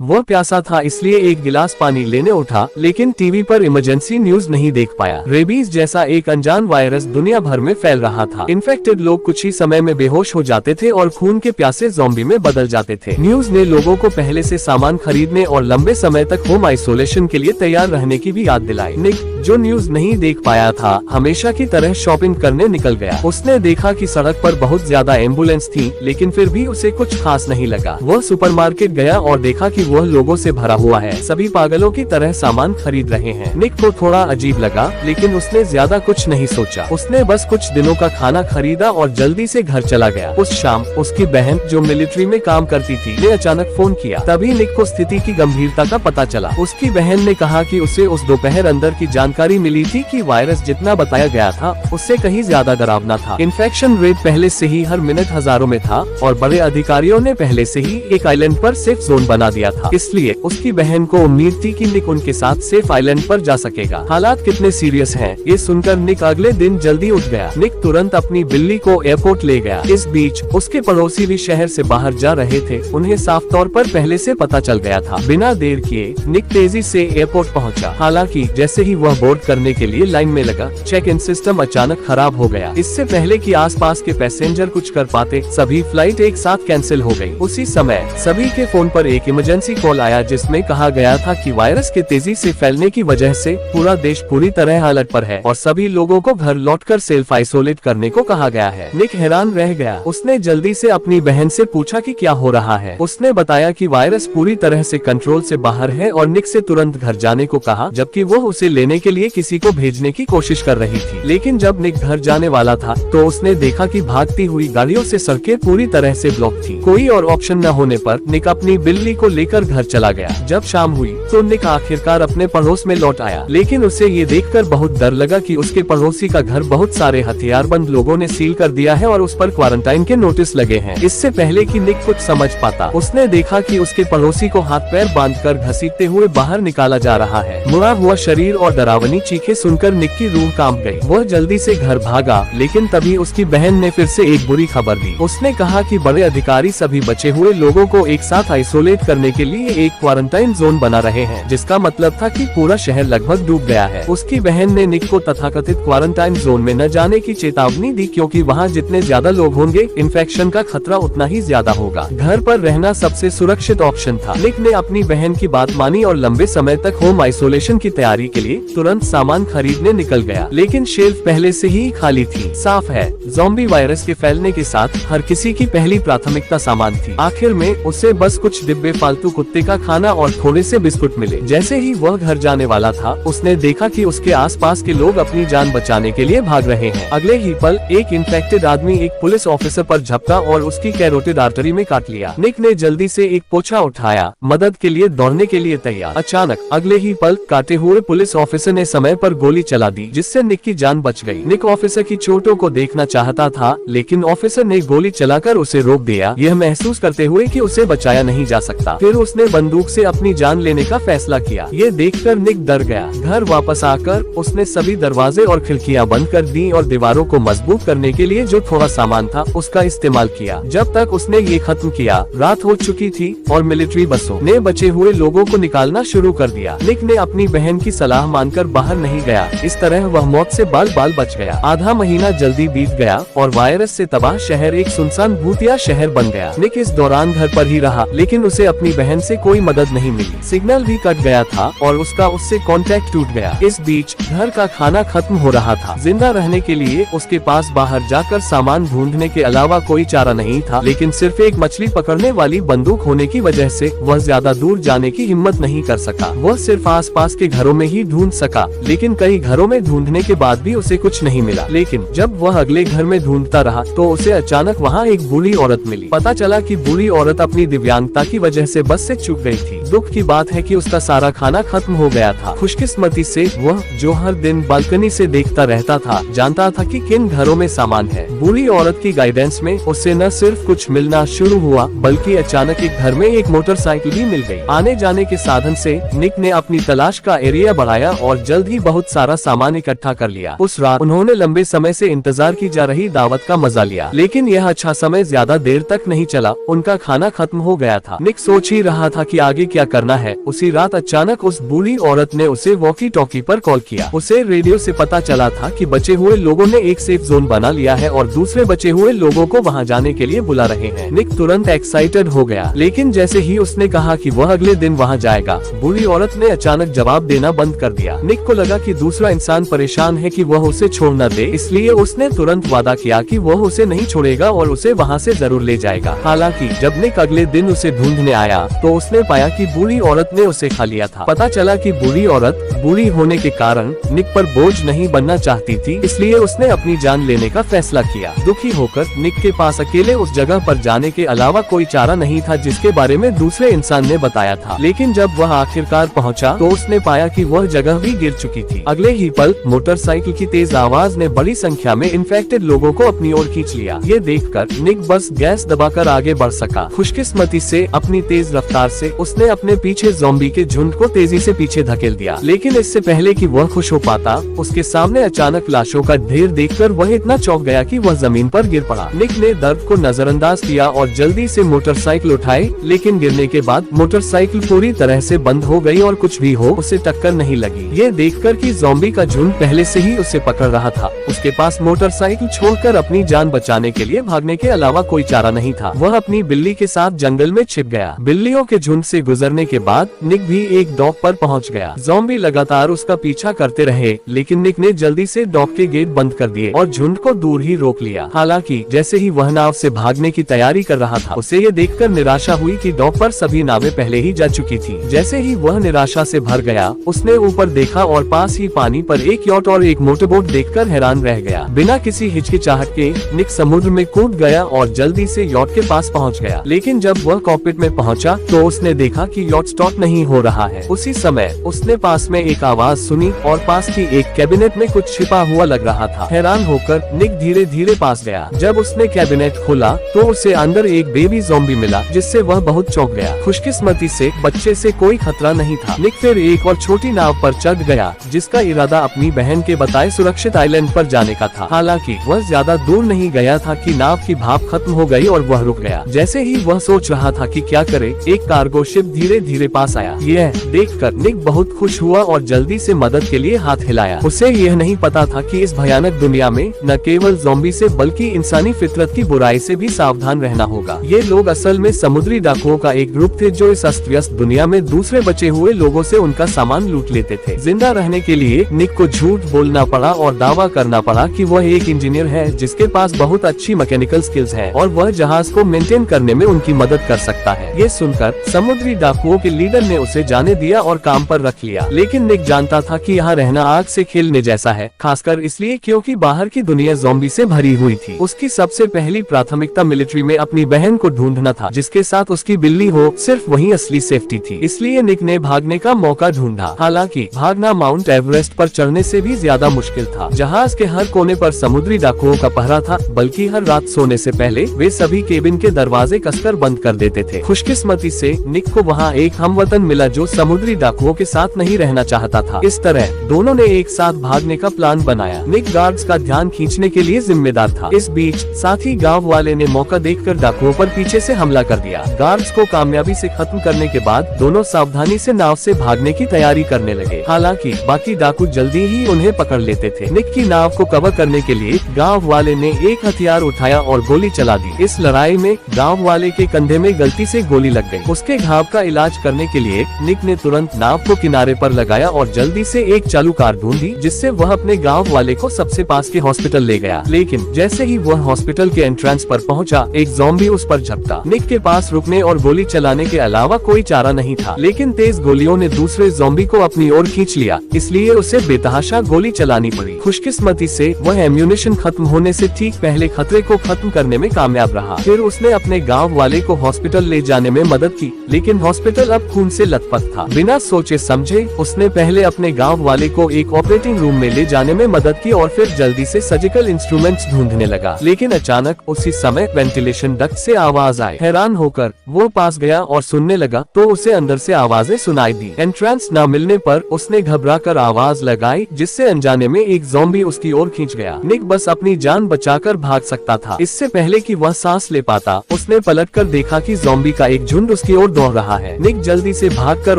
वह प्यासा था इसलिए एक गिलास पानी लेने उठा, लेकिन टीवी पर इमरजेंसी न्यूज नहीं देख पाया। रेबीज जैसा एक अनजान वायरस दुनिया भर में फैल रहा था। इन्फेक्टेड लोग कुछ ही समय में बेहोश हो जाते थे और खून के प्यासे ज़ॉम्बी में बदल जाते थे। न्यूज ने लोगों को पहले से सामान खरीदने और लंबे समय तक होम आइसोलेशन के लिए तैयार रहने की भी याद दिलाई। निक, जो न्यूज नहीं देख पाया था, हमेशा की तरह शॉपिंग करने निकल गया। उसने देखा कि सड़क पर बहुत ज्यादा एम्बुलेंस थी, लेकिन फिर भी उसे कुछ खास नहीं लगा। वह सुपरमार्केट गया और देखा कि वह लोगों से भरा हुआ है, सभी पागलों की तरह सामान खरीद रहे हैं। निक को थोड़ा अजीब लगा, लेकिन उसने ज्यादा कुछ नहीं सोचा। उसने बस कुछ दिनों का खाना खरीदा और जल्दी से घर चला गया। उस शाम उसकी बहन, जो मिलिट्री में काम करती थी, ने अचानक फोन किया। तभी निक को स्थिति की गंभीरता का पता चला। उसकी बहन ने कहा कि उसे उस दोपहर अंदर की जानकारी मिली थी कि वायरस जितना बताया गया था उससे कहीं ज्यादा डरावना था। इन्फेक्शन रेट पहले से ही हर मिनट हजारों में था और बड़े अधिकारियों ने पहले से ही एक आइलैंड पर सेफ जोन बना दिया था। इसलिए उसकी बहन को उम्मीद थी कि निक उनके साथ सेफ आइलैंड पर जा सकेगा। हालात कितने सीरियस हैं, ये सुनकर निक अगले दिन जल्दी उठ गया। निक तुरंत अपनी बिल्ली को एयरपोर्ट ले गया। इस बीच उसके पड़ोसी भी शहर से बाहर जा रहे थे। उन्हें साफ तौर पर पहले से पता चल गया था। बिना देर किए निक तेजी से एयरपोर्ट पहुंचा। हालांकि जैसे ही वह बोर्ड करने के लिए लाइन में लगा, चेक इन सिस्टम अचानक खराब हो गया। इससे पहले कि आसपास के पैसेंजर कुछ कर पाते, सभी फ्लाइट एक साथ कैंसिल हो गई। उसी समय सभी के फोन पर एक इमरजेंसी कॉल आया, जिसमें कहा गया था कि वायरस के तेजी से फैलने की वजह से पूरा देश पूरी तरह अलर्ट पर है और सभी लोगों को घर लौटकर सेल्फ आइसोलेट करने को कहा गया है। निक हैरान रह गया। उसने जल्दी से अपनी बहन से पूछा कि क्या हो रहा है। उसने बताया कि वायरस पूरी तरह से कंट्रोल से बाहर है और निक से तुरंत घर जाने को कहा, जबकि वो उसे लेने के लिए किसी को भेजने की कोशिश कर रही थी। लेकिन जब निक घर जाने वाला था तो उसने देखा कि भागती हुई गाड़ियों से सड़कें पूरी तरह से ब्लॉक थी। कोई और ऑप्शन न होने पर निक अपनी बिल्ली को लेकर घर चला गया। जब शाम हुई तो निक आखिरकार अपने पड़ोस में लौट आया, लेकिन उसे ये देखकर बहुत डर लगा कि उसके पड़ोसी का घर बहुत सारे हथियारबंद लोगों ने सील कर दिया है और उस पर क्वारंटाइन के नोटिस लगे हैं। इससे पहले कि निक कुछ समझ पाता, उसने देखा कि उसके पड़ोसी को हाथ पैर बांधकर घसीटते हुए बाहर निकाला जा रहा है। मुड़ा हुआ शरीर और डरावनी चीखें सुनकर निक की रूह कांप गई। वह जल्दी से घर भागा, लेकिन तभी उसकी बहन ने फिर से एक बुरी खबर दी। उसने कहा कि बड़े अधिकारी सभी बचे हुए लोगों को एक साथ आइसोलेट करने के लिए एक क्वारंटाइन जोन बना रहे हैं, जिसका मतलब था कि पूरा शहर लगभग डूब गया है। उसकी बहन ने निक को तथाकथित क्वारंटाइन जोन में न जाने की चेतावनी दी, क्योंकि वहाँ जितने ज्यादा लोग होंगे, इन्फेक्शन का खतरा उतना ही ज्यादा होगा। घर पर रहना सबसे सुरक्षित ऑप्शन था। निक ने अपनी बहन की बात मानी और लंबे समय तक होम आइसोलेशन की तैयारी के लिए तुरंत सामान खरीदने निकल गया। लेकिन शेल्फ पहले से ही खाली थी। साफ है, ज़ॉम्बी वायरस के फैलने के साथ हर किसी की पहली प्राथमिकता सामान थी। आखिर में उसे बस कुछ डिब्बे फालतू कुत्ते का खाना और थोड़े से बिस्कुट मिले। जैसे ही वह घर जाने वाला था, उसने देखा कि उसके आसपास के लोग अपनी जान बचाने के लिए भाग रहे हैं। अगले ही पल एक इन्फेक्टेड आदमी एक पुलिस ऑफिसर पर झपका और उसकी कैरोटिड आर्टरी में काट लिया। निक ने जल्दी से एक पोछा उठाया, मदद के लिए दौड़ने के लिए तैयार। अचानक अगले ही पल काटे हुए पुलिस ऑफिसर ने समय पर गोली चला दी, जिससे निक की जान बच गई। निक ऑफिसर की चोटों को देखना चाहता था, लेकिन ऑफिसर ने गोली चलाकर उसे रोक दिया, यह महसूस करते हुए कि उसे बचाया नहीं जा सकता। फिर उसने बंदूक से अपनी जान लेने का फैसला किया। ये देखकर निक डर गया। घर वापस आकर उसने सभी दरवाजे और खिड़कियां बंद कर दी और दीवारों को मजबूत करने के लिए जो थोड़ा सामान था उसका इस्तेमाल किया। जब तक उसने ये खत्म किया, रात हो चुकी थी और मिलिट्री बसों ने बचे हुए लोगों को निकालना शुरू कर दिया। निक ने अपनी बहन की सलाह मानकर बाहर नहीं गया। इस तरह वह मौत से बाल बाल बच गया। आधा महीना जल्दी बीत गया और वायरस से तबाह शहर एक सुनसान भूतिया शहर बन गया। निक इस दौरान घर पर ही रहा, लेकिन उसे अपनी बहन से कोई मदद नहीं मिली। सिग्नल भी कट गया था और उसका उससे कांटेक्ट टूट गया। इस बीच घर का खाना खत्म हो रहा था। जिंदा रहने के लिए उसके पास बाहर जाकर सामान ढूंढने के अलावा कोई चारा नहीं था, लेकिन सिर्फ एक मछली पकड़ने वाली बंदूक होने की वजह से वह ज्यादा दूर जाने की हिम्मत नहीं कर सका। वह सिर्फ आसपास के घरों में ही ढूंढ सका, लेकिन कई घरों में ढूंढने के बाद भी उसे कुछ नहीं मिला। लेकिन जब वह अगले घर में ढूंढता रहा तो उसे अचानक वहाँ एक बूढ़ी औरत मिली। पता चला कि बूढ़ी औरत अपनी दिव्यांगता की वजह से बस से चूक गई थी। दुख की बात है कि उसका सारा खाना खत्म हो गया था। खुशकिस्मती से वह, जो हर दिन बालकनी से देखता रहता था, जानता था कि किन घरों में सामान है। बूढ़ी औरत की गाइडेंस में उसे न सिर्फ कुछ मिलना शुरू हुआ, बल्कि अचानक एक घर में एक मोटरसाइकिल भी मिल गई। आने जाने के साधन से निक ने अपनी तलाश का एरिया बढ़ाया और जल्द ही बहुत सारा सामान इकट्ठा कर लिया। उस रात उन्होंने लंबे समय से इंतजार की जा रही दावत का मजा लिया, लेकिन यह अच्छा समय ज्यादा देर तक नहीं चला। उनका खाना खत्म हो गया था। निक सोच ही रहा था कि आगे क्या करना है। उसी रात अचानक उस बूढ़ी औरत ने उसे वॉकी टॉकी पर कॉल किया। उसे रेडियो से पता चला था कि बचे हुए लोगों ने एक सेफ जोन बना लिया है और दूसरे बचे हुए लोगों को वहां जाने के लिए बुला रहे हैं। निक तुरंत एक्साइटेड हो गया, लेकिन जैसे ही उसने कहा कि वह अगले दिन वहां जाएगा, बूढ़ी औरत ने अचानक जवाब देना बंद कर दिया। निक को लगा कि दूसरा इंसान परेशान है कि वह उसे छोड़ न दे, इसलिए उसने तुरंत वादा किया कि वह उसे नहीं छोड़ेगा और उसे वहां से जरूर ले जाएगा। हालांकि जब निक अगले दिन उसे ढूंढने आया तो उसने पाया कि बूढ़ी औरत ने उसे खा लिया था। पता चला कि बूढ़ी औरत बूढ़ी होने के कारण निक पर बोझ नहीं बनना चाहती थी, इसलिए उसने अपनी जान लेने का फैसला किया। दुखी होकर निक के पास अकेले उस जगह पर जाने के अलावा कोई चारा नहीं था जिसके बारे में दूसरे इंसान ने बताया था। लेकिन जब वह आखिरकार पहुंचा तो उसने पाया कि वह जगह भी गिर चुकी थी। अगले ही पल मोटरसाइकिल की तेज आवाज ने बड़ी संख्या में इन्फेक्टेड लोगों को अपनी ओर खींच लिया। ये देखकर निक बस गैस दबाकर आगे बढ़ सका। खुशकिस्मती से अपनी तेज रफ्तार से उसने अपने पीछे ज़ॉम्बी के झुंड को तेजी से पीछे धकेल दिया। लेकिन इससे पहले कि वह खुश हो पाता, उसके सामने अचानक लाशों का ढेर देखकर वह इतना चौंक गया कि वह जमीन पर गिर पड़ा। निक ने दर्द को नजरअंदाज किया और जल्दी से मोटरसाइकिल उठाई, लेकिन गिरने के बाद मोटरसाइकिल पूरी तरह से बंद हो गई और कुछ भी हो उसे टक्कर नहीं लगी। ये देखकर कि ज़ॉम्बी का झुंड पहले से ही उसे पकड़ रहा था, उसके पास मोटरसाइकिल छोड़कर अपनी जान बचाने के लिए भागने के अलावा कोई चारा नहीं था। वह अपनी बिल्ली के साथ जंगल में छिप गया। बिल्लियों के झुंड से गुजरने के बाद निक भी एक डॉक पर पहुंच गया। ज़ॉम्बी लगातार उसका पीछा करते रहे, लेकिन निक ने जल्दी से डॉक के गेट बंद कर दिए और झुंड को दूर ही रोक लिया। हालांकि जैसे ही वह नाव से भागने की तैयारी कर रहा था, उसे ये देखकर निराशा हुई कि डॉक पर सभी नावें पहले ही जा चुकी थी। जैसे ही वह निराशा से भर गया, उसने ऊपर देखा और पास ही पानी पर एक यॉट और एक मोटरबोट देखकर हैरान रह गया। बिना किसी हिचकिचाहट के निक समुद्र में कूद गया और जल्दी से यॉट के पास पहुंच गया। लेकिन जब वह कॉकपिट में पहुंचा तो उसने देखा कि यॉट स्टार्ट नहीं हो रहा है। उसी समय उसने पास में एक आवाज सुनी और पास की एक कैबिनेट में कुछ छिपा हुआ लग रहा था। हैरान होकर निक धीरे धीरे पास गया। जब उसने कैबिनेट खोला तो उसे अंदर एक बेबी ज़ॉम्बी मिला, जिससे वह बहुत चौंक गया। खुशकिस्मती से बच्चे से कोई खतरा नहीं था। निक फिर एक और छोटी नाव पर चढ़ गया, जिसका इरादा अपनी बहन के बताए सुरक्षित आइलैंड पर जाने का था। हालांकि वह ज्यादा दूर नहीं गया था कि नाव की भाप खत्म हो गई और वह रुक गया। जैसे ही वह सोच रहा था कि क्या करे, एक कार्गो शिप धीरे धीरे पास आया। यह देखकर निक बहुत खुश हुआ और जल्दी से मदद के लिए हाथ हिलाया। उसे यह नहीं पता था कि इस भयानक दुनिया में न केवल ज़ॉम्बी से बल्कि इंसानी फितरत की बुराई से भी सावधान रहना होगा। ये लोग असल में समुद्री डाकुओं का एक ग्रुप थे जो इस अस्त व्यस्त दुनिया में दूसरे बचे हुए लोगों से उनका सामान लूट लेते थे। जिंदा रहने के लिए निक को झूठ बोलना पड़ा और दावा करना पड़ा कि वह एक इंजीनियर है जिसके पास बहुत अच्छी मैकेनिकल स्किल्स है और वह जहाज को मेंटेन करने में उनकी मदद कर सकता है। ये सुनकर समुद्री डाकुओं के लीडर ने उसे जाने दिया और काम पर रख लिया। लेकिन निक जानता था कि यहाँ रहना आग से खेलने जैसा है, खासकर इसलिए क्योंकि बाहर की दुनिया ज़ॉम्बी से भरी हुई थी। उसकी सबसे पहली प्राथमिकता मिलिट्री में अपनी बहन को ढूंढना था, जिसके साथ उसकी बिल्ली हो। सिर्फ वही असली सेफ्टी थी। इसलिए निक ने भागने का मौका ढूंढा। हालांकि भागना माउंट एवरेस्ट पर चढ़ने से भी ज्यादा मुश्किल था। जहाज के हर कोने पर समुद्री डाकुओं का पहरा था, बल्कि हर रात सोने से पहले वे सभी केबिन के दरवाजे कसकर बंद कर देते थे। खुशकिस्मती से निक को वहाँ एक हमवतन मिला जो समुद्री डाकुओं के साथ नहीं रहना चाहता था। इस तरह दोनों ने एक साथ भागने का प्लान बनाया। निक गार्ड्स का ध्यान खींचने के लिए जिम्मेदार था। इस बीच साथी गांव वाले ने मौका देखकर डाकुओं पर पीछे से हमला कर दिया। गार्ड्स को कामयाबी से खत्म करने के बाद दोनों सावधानी से नाव से भागने की तैयारी करने लगे। हालांकि बाकी डाकू जल्दी ही उन्हें पकड़ लेते थे। निक की नाव को कवर करने के लिए गांव वाले ने एक हथियार उठाया और गोली चला दी। इस लड़ाई में गांव वाले के कंधे में गलती से गोली लग गई। उसके घाव का इलाज करने के लिए निक ने तुरंत नाव को किनारे पर लगाया और जल्दी से एक चालू कार ढूंढी, जिससे वह अपने गांव वाले को सबसे पास के हॉस्पिटल ले गया। लेकिन जैसे ही वह हॉस्पिटल के एंट्रेंस पर पहुंचा, एक ज़ॉम्बी उस पर झपटा। निक के पास रुकने और गोली चलाने के अलावा कोई चारा नहीं था, लेकिन तेज गोलियों ने दूसरे ज़ॉम्बी को अपनी ओर खींच लिया, इसलिए उसे बेतहाशा गोली चलानी पड़ी। खुशकिस्मती से वह एम्यूनेशन खत्म होने से ठीक पहले खतरे को खत्म करने में कामयाब रहा। फिर उसने अपने गांव वाले को हॉस्पिटल ले जाने में मदद की, लेकिन हॉस्पिटल अब खून से लथपथ था। बिना सोचे समझे उसने पहले अपने गांव वाले को एक ऑपरेटिंग रूम में ले जाने में मदद की और फिर जल्दी से सर्जिकल इंस्ट्रूमेंट्स ढूंढने लगा। लेकिन अचानक उसी समय वेंटिलेशन डक्ट से आवाज आई। हैरान होकर वो पास गया और सुनने लगा तो उसे अंदर से आवाजें सुनाई दी। एंट्रेंस न मिलने पर उसने घबराकर आवाज लगाई, जिससे अनजाने में एक ज़ॉम्बी उसकी ओर खींच गया। निक बस अपनी जान बचाकर भाग सकता था। इससे पहले कि वह सांस ले पाता, उसने पलटकर देखा कि ज़ॉम्बी का एक झुंड तुरंत उसकी ओर दौड़ रहा है। निक जल्दी से भागकर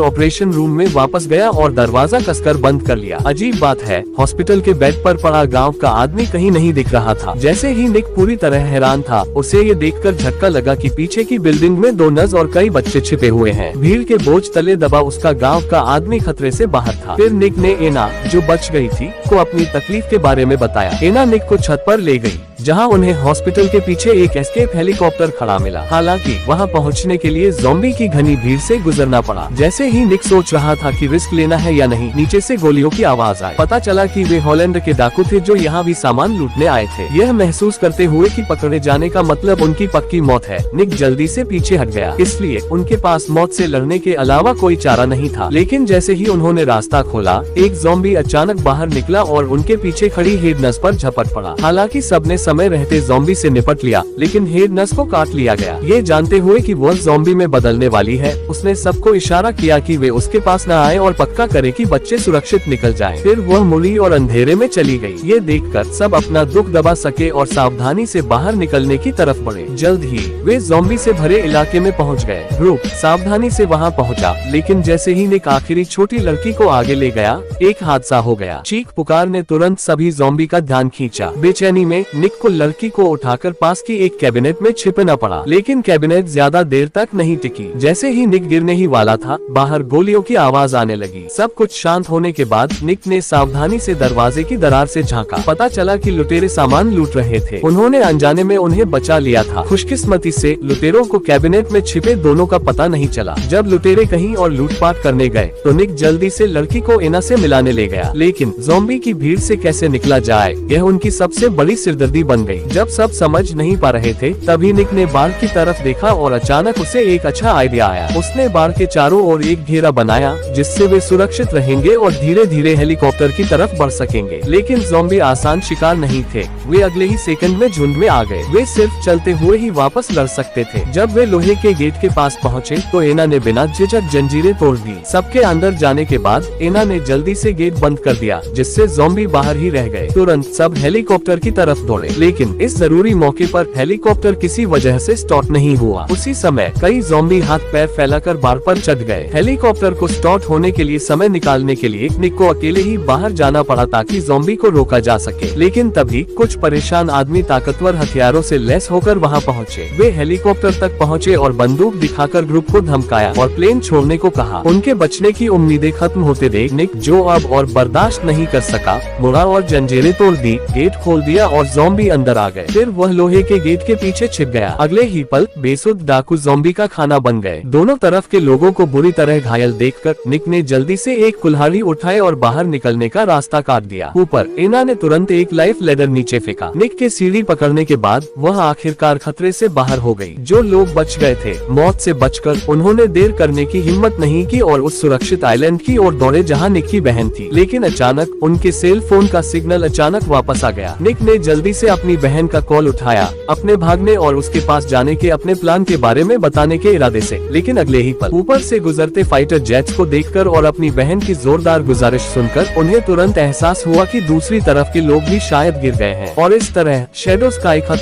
ऑपरेशन रूम में वापस गया और दरवाजा कसकर बंद कर लिया। अजीब बात है, हॉस्पिटल के बेड पर पड़ा गाँव का आदमी कहीं नहीं दिख रहा था। जैसे ही निक पूरी तरह हैरान था, उसे ये देखकर झटका लगा कि पीछे की बिल्डिंग में 2 नर्स और कई बच्चे छिपे हुए हैं। भीड़ के बोझ तले दबा उसका गाँव का आदमी खतरे से बाहर था। फिर निक ने एना, जो बच गई थी, को अपनी तकलीफ के बारे में बताया। एना निक को छत पर ले गई, जहां उन्हें हॉस्पिटल के पीछे एक एस्केप हेलीकॉप्टर खड़ा मिला। हालांकि वहां पहुंचने के लिए ज़ॉम्बी की घनी भीड़ से गुजरना पड़ा। जैसे ही निक सोच रहा था कि रिस्क लेना है या नहीं, नीचे से गोलियों की आवाज आई। पता चला कि वे हॉलैंड के डाकू थे जो यहाँ भी सामान लूटने आए थे। यह महसूस करते हुए कि पकड़े जाने का मतलब उनकी पक्की मौत है, निक जल्दी से पीछे हट गया। इसलिए उनके पास मौत से लड़ने के अलावा कोई चारा नहीं था। लेकिन जैसे ही उन्होंने रास्ता खोला, एक ज़ॉम्बी अचानक बाहर निकला और उनके पीछे खड़ी हेड नर्स पर झपट पड़ा। हालांकि सबने समय रहते ज़ॉम्बी से निपट लिया, लेकिन हेड नर्स को काट लिया गया। ये जानते हुए कि वह ज़ॉम्बी में बदलने वाली है, उसने सबको इशारा किया कि वे उसके पास न आए और पक्का करे कि बच्चे सुरक्षित निकल जाएं। फिर वह मुड़ी और अंधेरे में चली गई। ये देखकर सब अपना दुख दबा सके और सावधानी से बाहर निकलने की तरफ बढ़े। जल्द ही वे ज़ॉम्बी से भरे इलाके में पहुंच गए। ग्रुप सावधानी से वहां पहुंचा, लेकिन जैसे ही निक आखिरी छोटी लड़की को आगे ले गया, एक हादसा हो गया। चीख पुकार ने तुरंत सभी ज़ॉम्बी का ध्यान खींचा। बेचैनी में निक को लड़की को उठाकर पास की एक कैबिनेट में छिपना पड़ा, लेकिन कैबिनेट ज्यादा देर तक नहीं टिकी। जैसे ही निक गिरने ही वाला था, बाहर गोलियों की आवाज आने लगी। सब कुछ शांत होने के बाद निक ने सावधानी से दरवाजे की दरार से झांका। पता चला कि लुटेरे सामान लूट रहे थे। उन्होंने अनजाने में उन्हें बचा लिया था। खुशकिस्मती से लुटेरों को कैबिनेट में छिपे दोनों का पता नहीं चला। जब लुटेरे कहीं और लूटपाट करने गए, तो निक जल्दी से लड़की को एना से मिलाने ले गया। लेकिन ज़ॉम्बी की भीड़ से कैसे निकला जाए, यह उनकी सबसे बड़ी सिरदर्दी बन गई। जब सब समझ नहीं पा रहे थे, तभी निक ने बाढ़ की तरफ देखा और अचानक उसे एक अच्छा आइडिया आया। उसने बाढ़ के चारों ओर एक घेरा बनाया, जिससे वे सुरक्षित रहेंगे और धीरे धीरे हेलीकॉप्टर की तरफ बढ़ सकेंगे। लेकिन ज़ॉम्बी आसान शिकार नहीं थे। वे अगले ही सेकंड में झुंड में आ गए। वे सिर्फ चलते हुए ही वापस लड़ सकते थे। जब वे लोहे के गेट के पास पहुँचे, तो एना ने बिना झिझक जंजीरें तोड़ दी। सबके अंदर जाने के बाद एना ने जल्दी से गेट बंद कर दिया, जिससे ज़ॉम्बी बाहर ही रह गए। तुरंत सब हेलीकॉप्टर की तरफ दौड़े, लेकिन इस जरूरी मौके पर हेलीकॉप्टर किसी वजह से स्टार्ट नहीं हुआ। उसी समय कई ज़ॉम्बी हाथ पैर फैलाकर बाढ़ पर चढ़ गए। हेलीकॉप्टर को स्टार्ट होने के लिए समय निकालने के लिए निक को अकेले ही बाहर जाना पड़ा ताकि ज़ॉम्बी को रोका जा सके। लेकिन तभी कुछ परेशान आदमी ताकतवर हथियारों से लैस होकर वहां पहुंचे। वे हेलीकॉप्टर तक पहुंचे और बंदूक दिखाकर ग्रुप को धमकाया और प्लेन छोड़ने को कहा। उनके बचने की उम्मीदें खत्म होते देख निक, जो अब और बर्दाश्त नहीं कर सका, मुड़ा और जंजीरें तोड़ दी, गेट खोल दिया और ज़ॉम्बी अंदर आ गए। फिर वह लोहे के गेट के पीछे छिप गया। अगले ही पल बेसुध डाकू ज़ॉम्बी का खाना बन गए। दोनों तरफ के लोगों को बुरी तरह घायल देखकर निक ने जल्दी से एक कुल्हाड़ी उठाए और बाहर निकलने का रास्ता काट दिया। ऊपर एना ने तुरंत एक लाइफ लेडर नीचे फेंका। निक के सीढ़ी पकड़ने के बाद वह आखिरकार खतरे से बाहर हो गई। जो लोग बच गए थे, मौत से बचकर उन्होंने देर करने की हिम्मत नहीं की और उस सुरक्षित आइलैंड की ओर दौड़े जहां निक की बहन थी। लेकिन अचानक उनके सेल फोन का सिग्नल अचानक वापस आ गया। निक ने जल्दी से अपनी बहन का कॉल उठाया, अपने भागने और उसके पास जाने के अपने प्लान के बारे में बताने के इरादे से। लेकिन अगले ही पल ऊपर से गुजरते फाइटर जेट्स को देखकर और अपनी बहन की जोरदार गुजारिश सुनकर उन्हें तुरंत एहसास हुआ कि दूसरी तरफ के लोग भी शायद गिर गए हैं। और इस तरह शैडो स्काई खत्म